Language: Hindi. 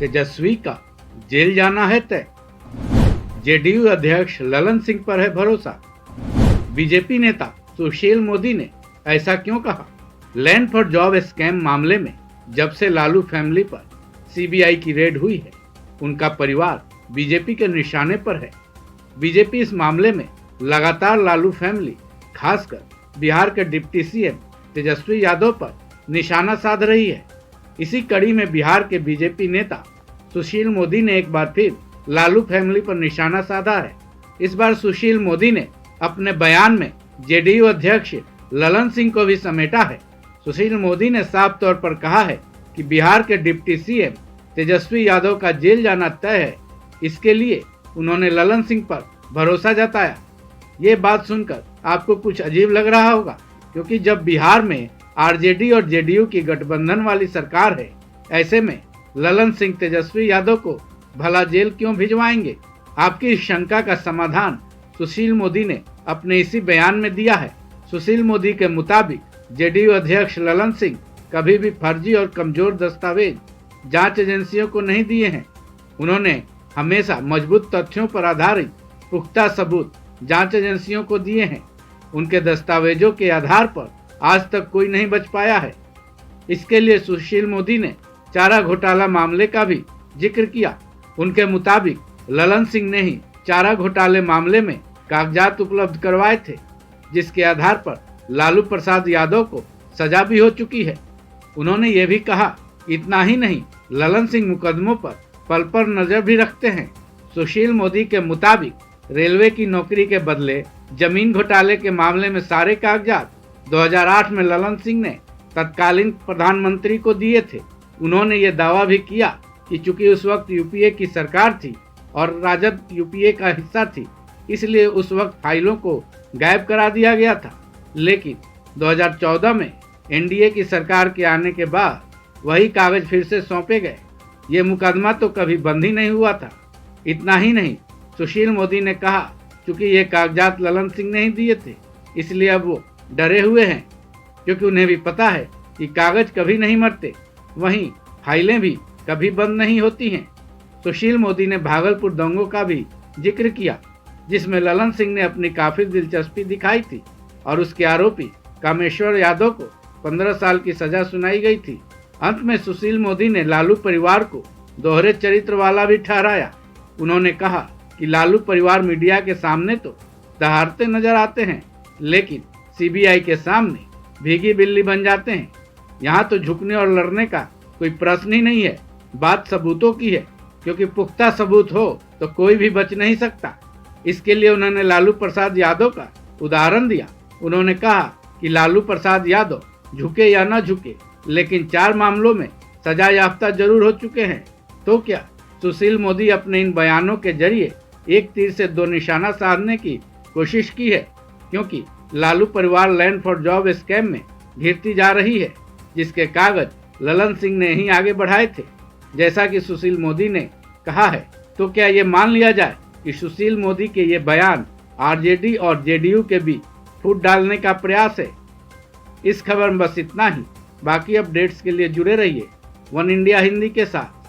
तेजस्वी का जेल जाना है तय। जेडीयू अध्यक्ष ललन सिंह पर है भरोसा। बीजेपी नेता सुशील मोदी ने ऐसा क्यों कहा? लैंड फॉर जॉब स्कैम मामले में जब से लालू फैमिली पर सीबीआई की रेड हुई है, उनका परिवार बीजेपी के निशाने पर है। बीजेपी इस मामले में लगातार लालू फैमिली, खासकर बिहार के डिप्टी सीएम तेजस्वी यादव पर निशाना साध रही है। इसी कड़ी में बिहार के बीजेपी नेता सुशील मोदी ने एक बार फिर लालू फैमिली पर निशाना साधा है। इस बार सुशील मोदी ने अपने बयान में जेडीयू अध्यक्ष ललन सिंह को भी समेटा है। सुशील मोदी ने साफ तौर पर कहा है कि बिहार के डिप्टी सीएम तेजस्वी यादव का जेल जाना तय है। इसके लिए उन्होंने ललन सिंह पर भरोसा जताया। ये बात सुनकर आपको कुछ अजीब लग रहा होगा, क्योंकि जब बिहार में आरजेडी और जेडीयू की गठबंधन वाली सरकार है, ऐसे में ललन सिंह तेजस्वी यादव को भला जेल क्यों भिजवाएंगे? आपकी इस शंका का समाधान सुशील मोदी ने अपने इसी बयान में दिया है। सुशील मोदी के मुताबिक जेडीयू अध्यक्ष ललन सिंह कभी भी फर्जी और कमजोर दस्तावेज जांच एजेंसियों को नहीं दिए हैं। उन्होंने हमेशा मजबूत तथ्यों पर आधारित पुख्ता सबूत जांच एजेंसियों को दिए हैं। उनके दस्तावेजों के आधार पर आज तक कोई नहीं बच पाया है। इसके लिए सुशील मोदी ने चारा घोटाला मामले का भी जिक्र किया। उनके मुताबिक ललन सिंह ने ही चारा घोटाले मामले में कागजात उपलब्ध करवाए थे, जिसके आधार पर लालू प्रसाद यादव को सजा भी हो चुकी है। उन्होंने ये भी कहा, इतना ही नहीं, ललन सिंह मुकदमों पर पल पर नजर भी रखते हैं। सुशील मोदी के मुताबिक रेलवे की नौकरी के बदले जमीन घोटाले के मामले में सारे कागजात 2008 में ललन सिंह ने तत्कालीन प्रधानमंत्री को दिए थे। उन्होंने ये दावा भी किया कि चूंकि उस वक्त यूपीए की सरकार थी और राजद यूपीए का हिस्सा थी, इसलिए उस वक्त फाइलों को गायब करा दिया गया था। लेकिन 2014 में एनडीए की सरकार के आने के बाद वही कागज फिर से सौंपे गए। ये मुकदमा तो कभी बंद ही नहीं हुआ था। इतना ही नहीं, सुशील मोदी ने कहा, चूंकि ये कागजात ललन सिंह ने ही दिए थे, इसलिए अब वो डरे हुए हैं, क्योंकि उन्हें भी पता है कि कागज कभी नहीं मरते, वहीं फाइलें भी कभी बंद नहीं होती हैं। सुशील मोदी ने भागलपुर दंगों का भी जिक्र किया, जिसमें ललन सिंह ने अपनी काफी दिलचस्पी दिखाई थी और उसके आरोपी कामेश्वर यादव को 15 साल की सजा सुनाई गई थी। अंत में सुशील मोदी ने लालू परिवार को दोहरे चरित्र वाला भी ठहराया। उन्होंने कहा कि लालू परिवार मीडिया के सामने तो दहाड़ते नजर आते हैं, लेकिन सीबीआई के सामने भीगी बिल्ली बन जाते हैं। यहाँ तो झुकने और लड़ने का कोई प्रश्न ही नहीं है। बात सबूतों की है, क्योंकि पुख्ता सबूत हो तो कोई भी बच नहीं सकता। इसके लिए उन्होंने लालू प्रसाद यादव का उदाहरण दिया। उन्होंने कहा कि लालू प्रसाद यादव झुके या न झुके, लेकिन 4 मामलों में सजा याफ्ता जरूर हो चुके हैं। तो क्या सुशील मोदी अपने इन बयानों के जरिए एक तीर से 2 निशाना साधने की कोशिश की है? क्योंकि लालू परिवार लैंड फॉर जॉब स्कैम में घिरती जा रही है, जिसके कागज ललन सिंह ने ही आगे बढ़ाए थे, जैसा कि सुशील मोदी ने कहा है। तो क्या ये मान लिया जाए कि सुशील मोदी के ये बयान आरजेडी और जेडीयू के बीच फूट डालने का प्रयास है? इस खबर में बस इतना ही। बाकी अपडेट्स के लिए जुड़े रहिए वन इंडिया हिंदी के साथ।